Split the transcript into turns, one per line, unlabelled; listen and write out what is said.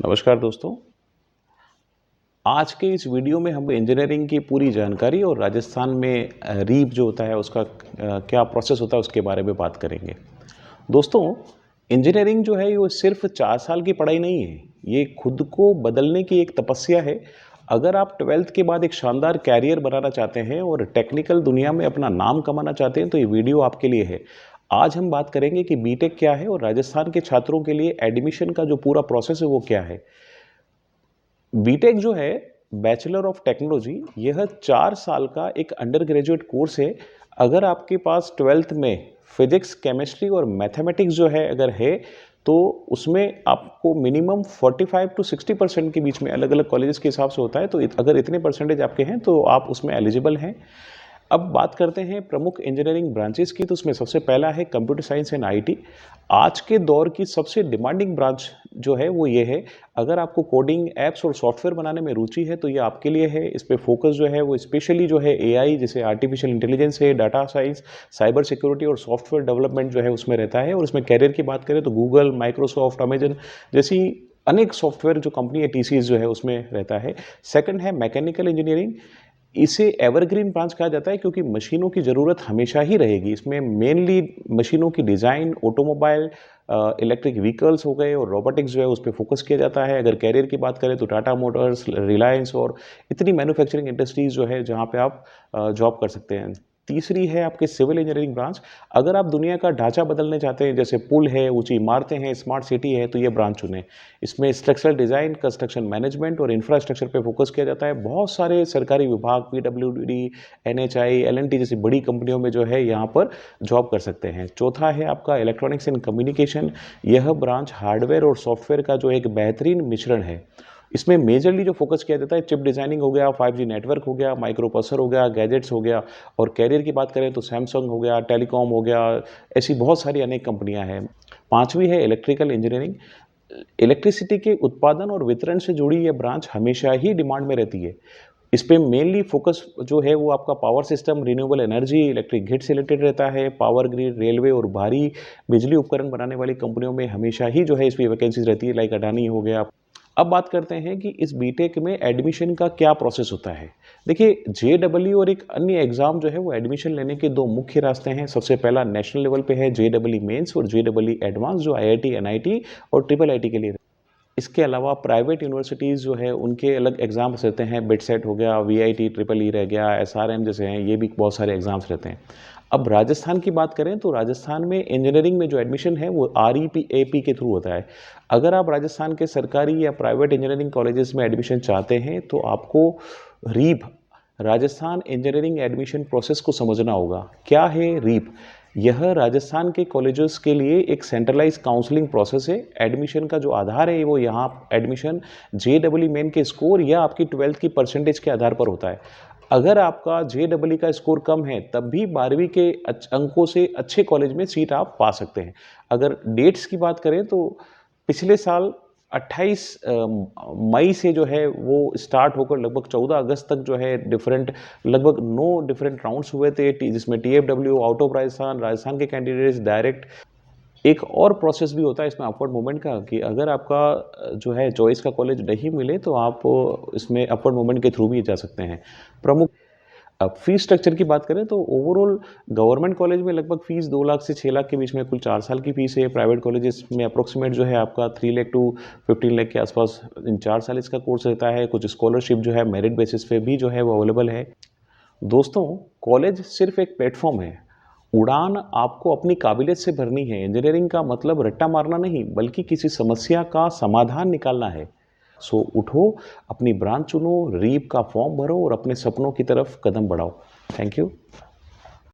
नमस्कार दोस्तों। आज के इस वीडियो में हम इंजीनियरिंग की पूरी जानकारी और राजस्थान में रीप जो होता है उसका क्या प्रोसेस होता है उसके बारे में बात करेंगे। दोस्तों, इंजीनियरिंग जो है ये सिर्फ 4 साल की पढ़ाई नहीं है, ये खुद को बदलने की एक तपस्या है। अगर आप 12th के बाद एक शानदार कैरियर बनाना चाहते हैं और टेक्निकल दुनिया में अपना नाम कमाना चाहते हैं तो ये वीडियो आपके लिए है। आज हम बात करेंगे कि बीटेक क्या है और राजस्थान के छात्रों के लिए एडमिशन का जो पूरा प्रोसेस है वो क्या है। बीटेक जो है बैचलर ऑफ टेक्नोलॉजी, यह 4 साल का एक अंडर ग्रेजुएट कोर्स है। अगर आपके पास 12th में फिजिक्स, केमिस्ट्री और मैथमेटिक्स जो है अगर है तो उसमें आपको मिनिमम 45 टू 60% के बीच में, अलग अलग कॉलेजेस के हिसाब से होता है, तो अगर इतने परसेंटेज आपके हैं तो आप उसमें एलिजिबल हैं। अब बात करते हैं प्रमुख इंजीनियरिंग ब्रांचेस की, तो उसमें सबसे पहला है कंप्यूटर साइंस एंड आईटी। आज के दौर की सबसे डिमांडिंग ब्रांच जो है वो ये है। अगर आपको कोडिंग, एप्स और सॉफ्टवेयर बनाने में रुचि है तो ये आपके लिए है। इस पे फोकस जो है वो स्पेशली जो है एआई, जैसे आर्टिफिशियल इंटेलिजेंस है, डाटा साइंस, साइबर सिक्योरिटी और सॉफ्टवेयर डेवलपमेंट जो है उसमें रहता है। और इसमें कैरियर की बात करें तो गूगल, माइक्रोसॉफ्ट, अमेजन जैसी अनेक सॉफ्टवेयर जो कंपनी है, टीसीएस जो है उसमें रहता है। सेकंड है मैकेनिकल इंजीनियरिंग। इसे एवरग्रीन ब्रांच कहा जाता है क्योंकि मशीनों की ज़रूरत हमेशा ही रहेगी। इसमें मेनली मशीनों की डिज़ाइन, ऑटोमोबाइल, इलेक्ट्रिक व्हीकल्स हो गए और रोबोटिक्स जो है उस पे फोकस किया जाता है। अगर कैरियर की बात करें तो टाटा मोटर्स, रिलायंस और इतनी मैन्युफैक्चरिंग इंडस्ट्रीज़ जो है जहाँ पे आप जॉब कर सकते हैं। तीसरी है आपके सिविल इंजीनियरिंग ब्रांच। अगर आप दुनिया का ढांचा बदलने चाहते हैं, जैसे पुल है, ऊंची इमारतें हैं, स्मार्ट सिटी है, तो ये ब्रांच चुनें। इसमें स्ट्रक्चरल डिज़ाइन, कंस्ट्रक्शन मैनेजमेंट और इंफ्रास्ट्रक्चर पे फोकस किया जाता है। बहुत सारे सरकारी विभाग, पीडब्ल्यूडी, एनएचआई, एलएनटी जैसी बड़ी कंपनियों में जो है यहाँ पर जॉब कर सकते हैं। चौथा है आपका इलेक्ट्रॉनिक्स एंड कम्युनिकेशन। यह ब्रांच हार्डवेयर और सॉफ्टवेयर का जो एक बेहतरीन मिश्रण है। इसमें मेजरली जो फोकस किया जाता है, चिप डिज़ाइनिंग हो गया, 5G नेटवर्क हो गया, माइक्रो प्रोसेसर हो गया, गैजेट्स हो गया। और कैरियर की बात करें तो सैमसंग हो गया, टेलीकॉम हो गया, ऐसी बहुत सारी अनेक कंपनियां हैं। पांचवी है इलेक्ट्रिकल इंजीनियरिंग। इलेक्ट्रिसिटी के उत्पादन और वितरण से जुड़ी यह ब्रांच हमेशा ही डिमांड में रहती है। इस पे मेनली फोकस जो है वो आपका power system, renewable energy, electric grid से रिलेटेड रहता है। पावर ग्रिड, रेलवे और भारी बिजली उपकरण बनाने वाली कंपनियों में हमेशा ही जो है इसकी वैकेंसीज रहती है, लाइक अडानी हो गया। अब बात करते हैं कि इस बीटेक में एडमिशन का क्या प्रोसेस होता है। देखिए, जेडब्ल्यू और एक अन्य एग्ज़ाम जो है वो एडमिशन लेने के दो मुख्य रास्ते हैं। सबसे पहला नेशनल लेवल पे है जेडब्ल्यू मेंस और जेडब्ल्यू एडवांस, जो आईआईटी, एनआईटी और ट्रिपल आईटी के लिए। इसके अलावा प्राइवेट यूनिवर्सिटीज़ जो है उनके अलग एग्ज़ाम्स रहते हैं। बिटसेट हो गया, वीआईटी, ट्रिपल ई रह गया, एसआरएम जैसे हैं, ये भी बहुत सारे एग्ज़ाम्स रहते हैं। अब राजस्थान की बात करें तो राजस्थान में इंजीनियरिंग में जो एडमिशन है वो आरईपी के थ्रू होता है। अगर आप राजस्थान के सरकारी या प्राइवेट इंजीनियरिंग कॉलेजेस में एडमिशन चाहते हैं तो आपको REAP, Rajasthan engineering admission process को समझना होगा। क्या है रीप? यह राजस्थान के कॉलेजेस के लिए एक सेंट्रलाइज काउंसलिंग प्रोसेस है। एडमिशन का जो आधार है वो यहाँ एडमिशन जेडब्ल्यू मेन के स्कोर या आपकी 12th की परसेंटेज के आधार पर होता है। अगर आपका जेडब्ल्यू का स्कोर कम है तब भी 12वीं के अंकों से अच्छे कॉलेज में सीट आप पा सकते हैं। अगर डेट्स की बात करें तो पिछले साल 28 मई से जो है वो स्टार्ट होकर लगभग 14 अगस्त तक जो है लगभग 9 डिफरेंट राउंड्स हुए थे, जिसमें TFW, out of Rajasthan, Rajasthan के कैंडिडेट्स डायरेक्ट। एक और प्रोसेस भी होता है इसमें अपवर्ड मूवमेंट का, कि अगर आपका जो है चॉइस का कॉलेज नहीं मिले तो आप इसमें अपवर्ड मूवमेंट के थ्रू भी जा सकते हैं। प्रमुख अब फीस स्ट्रक्चर की बात करें तो ओवरऑल गवर्नमेंट कॉलेज में लगभग फीस 2 लाख से 6 लाख के बीच में कुल 4 साल की फीस है। प्राइवेट कॉलेजेस में अप्रोक्सीमेट जो है आपका 3 लाख टू 15 लाख के आसपास इन 4 साल इसका कोर्स रहता है। कुछ स्कॉलरशिप जो है मेरिट बेसिस पे भी जो है वो अवेलेबल है। दोस्तों, कॉलेज सिर्फ एक प्लेटफॉर्म है। उड़ान आपको अपनी काबिलियत से भरनी है। इंजीनियरिंग का मतलब रट्टा मारना नहीं, बल्कि किसी समस्या का समाधान निकालना है। सो उठो, अपनी ब्रांच चुनो, रीप का फॉर्म भरो और अपने सपनों की तरफ कदम बढ़ाओ। Thank you.